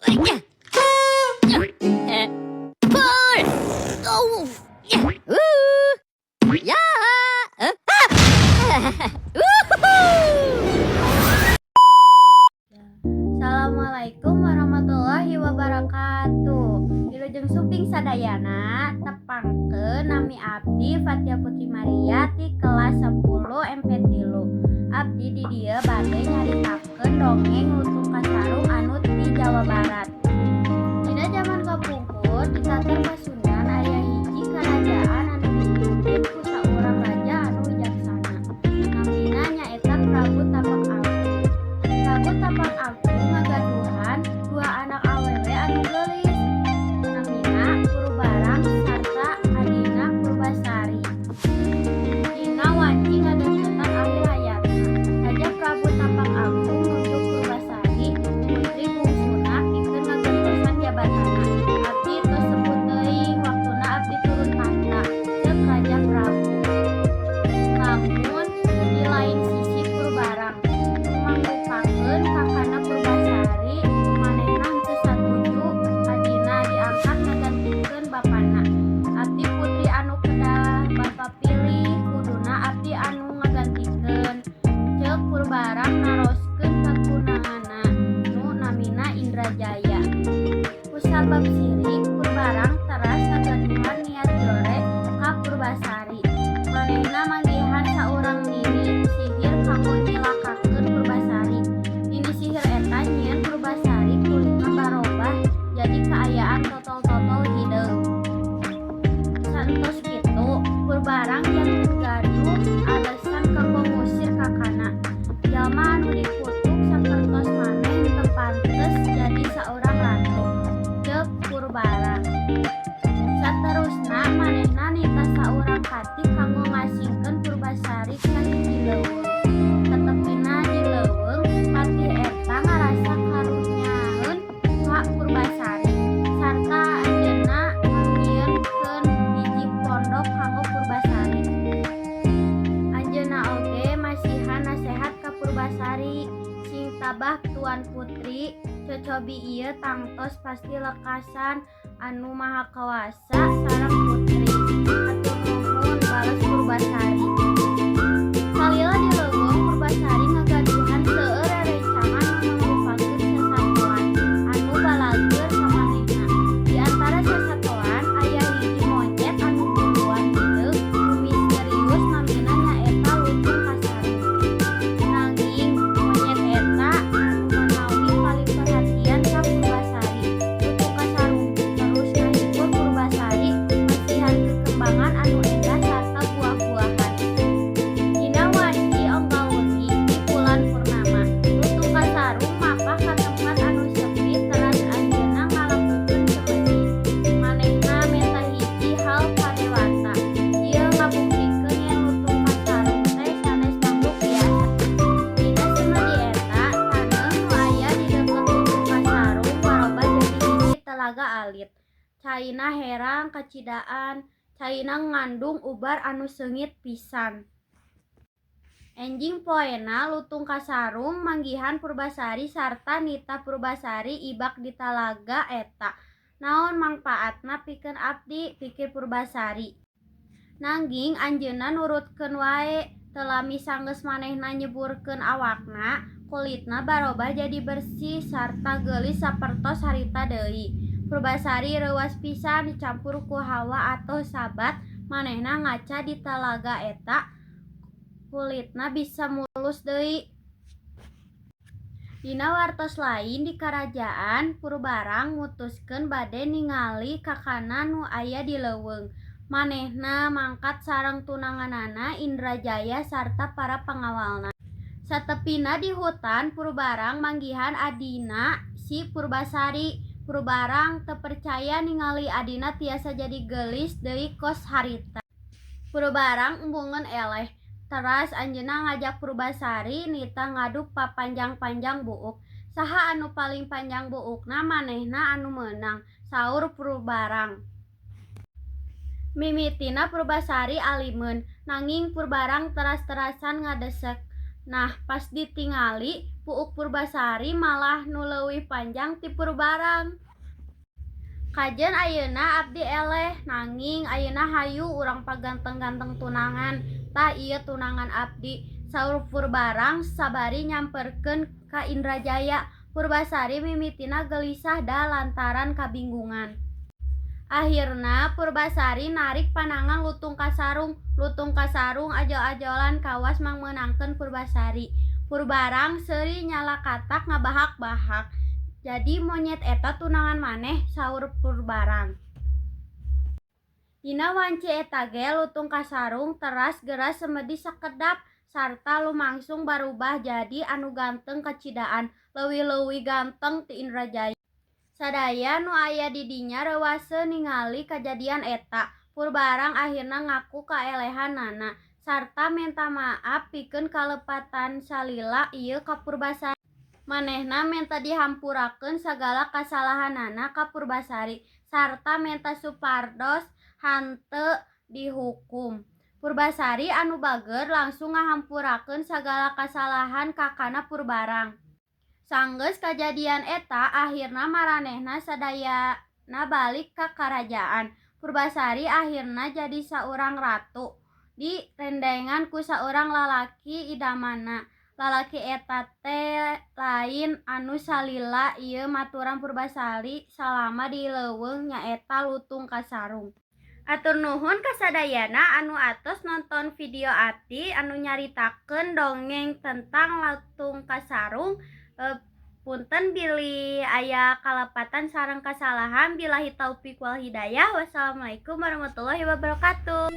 Pul! Oh! Ya! Assalamualaikum warahmatullahi wabarakatuh. Wilujeng suping sadayana tepangkeun nami abdi Fatia Putri Maria ti kelas 10 MP3. Abdi di dieu bade nyaritakeun dongeng Lutung Kasarung anu ti Jawa Barat. Dina jaman kapungkur di Tatar Pasundan aya hiji karajaan anu dipimpin ku saurang raja anu wijaksana. Namina nyaeta Prabu Tapak Agung. Prabu Tapak Agung ngagaduhan dua anak awewe anu geulis. Namina Purbarang sarta adina Purbasari. Dina wanci ngadengketan akhir hayatna. Raja Prabu Tapak Agung nuntut Purbasari putri bungsuna pikeun ngagentosan jabatanna. Abdi tos sebut teuing waktuna abdi turun tahta. Ceuk Raja Prabu. Lamun di lain sisi Purbarang mangrupakeun kakana Purbasari manehna henteu satuju adina diangkat ngagantikeun bapana. Abdi putri anu kedah bapa pilih kuduna abdi anu ngagantikeun. Ceuk Purbarang naroskeun kakunanganna nu namina Indrajaya. Ku sabab sirik Purbarang teras ngagaduhan niat jore ka Purbasari. Manehna manggihan saurang nini sihir kanggo nyilakakeun Purbasari. Nini sihir eta nyieun Purbasari kulitna barobah jadi kaayaan totol-totol hideung. Santos kitu Purbarang janten gaduh alesan kanggo ngusir kakana. Jalma anu dikutuk sapertos maneh teu pantes jadi saurang ratu. Ceuk Purbarang. Saterusna manehna nitah saurang pati kanggo ngasingkeun Purbasari ka hiji leuweung. Tetepina di leuweung pati eta ngarasa karunyaeun ka Purbasari sarta anjeunna manggieunkeun hiji pondok kanggo Purbasari. Anjeunna oge masihan nasehat ka Purbasari, sing tabah Tuan Putri, cocobi ieu tangtos pasti lekasan anu maha kawasa sareng putri. Atur nuhun bales Purbasari. Salila di leuweung Purbasari ngagaduhan seueur rerencangan mangrupakeun sasatoan anu balageur ka manehna. Di antara sasatoan aya hiji monyet anu buluan hideung nu misterius namina nyaeta Lutung Kasarung. Nanging monyet eta anu menawi paling perhatian ka Purbasari. Lutung Kasarung terus ngahibur Purbasari masihan kekembangan anu endah sarta buah-buahan. Dina wanci onggal wengi di bulan purnama, Lutung Kasarung mapah ka tempat anu sepi teras anjeunna ngaleungkeun cemeni. Manehna menta hiji hal kadewata. Ieu ngabuktikeun yen Lutung Kasarung teh sanes makhluk biasa. Dina semedi eta taneuh nu aya di deukeut Lutung Kasarung barobah jadi hiji telaga alit. Caina herang kacidaan, caina ngandung ubar anu seungit pisan. Enjing poena Lutung Kasarung manggihan Purbasari sarta nitah Purbasari ibak di talaga eta. Naon mangpaatna pikeun abdi, pikir Purbasari. Nangging anjeunna nurutkeun wae, teu lami sanggeus manehna nyeburkeun awakna, kulitna barobah jadi bersih sarta geulis sapertos harita deui. Purbasari reuas pisan dicampur ku hawa atoh sabat manehna ngaca di talaga eta, kulitna bisa mulus deui. Dina wartos lain di karajaan, Purbarang mutuskeun bade ningali kakana nu aya di leuweung. Manehna mangkat sareng tunanganana Indrajaya sarta para pangawalna. Satepina di hutan Purbarang manggihan adina si Purbasari. Purbarang teu percaya ningali adina tiasa jadi geulis deui kos harita. Purbarang embungeun eleh. Teras anjeunna ngajak Purbasari nitah ngadu papanjang-panjang buuk. Saha anu paling panjang buukna manehna anu meunang, saur Purbarang. Mimitina Purbasari alimeun, nanging Purbarang teras-terasan ngadesek. Nah pas ditingali puuk Purbasari malah nu leuwih panjang ti Purbarang. Kajen ayeuna abdi eleh nanging ayeuna hayu urang paganteng-ganteng tunangan. Tah ieu tunangan abdi, saur Purbarang sabari nyamperkeun ka Indrajaya. Purbasari mimitina gelisah da lantaran kabingungan. Akhirna Purbasari narik panangan Lutung Kasarung. Lutung Kasarung ajol-ajolan kawas mangmeunangkeun Purbasari. Purbarang seuri nyala katak ngabahak-bahak. Jadi monyet eta tunangan maneh, saur Purbarang. Dina wanci eta ge Lutung Kasarung teras geras semedi sakedap sarta lumangsung barubah jadi anu ganteng kacidaan, leuwih-leuwih ganteng ti Indrajaya. Sadaya nu aya di dinya reuwaseuh ningali kajadian eta. Purbarang akhirna ngaku kaelehanana sarta menta maaf pikeun kalepatan salila ieu ka Purbasari. Manehna menta dihampurakeun sagala kasalahanana ka Purbasari sarta menta supardos hanteu dihukum. Purbasari anu bager langsung ngahampurakeun sagala kasalahan kakana Purbarang. Sanggeus kajadian eta akhirna maranehna sadayana balik ka karajaan. Purbasari akhirna jadi saurang ratu direndengan ku saurang lalaki idamana. Lalaki eta teh lain anu salila ieu maturan Purbasari salama di leuweung nyaeta Lutung Kasarung. Atur nuhun kasadayana anu atos nonton video Ati anu nyaritakeun dongeng tentang Lutung Kasarung. Punten bilih aya kalepatan sareng kasalahan. Billahi taufik wal hidayah. Wassalamualaikum warahmatullahi wabarakatuh.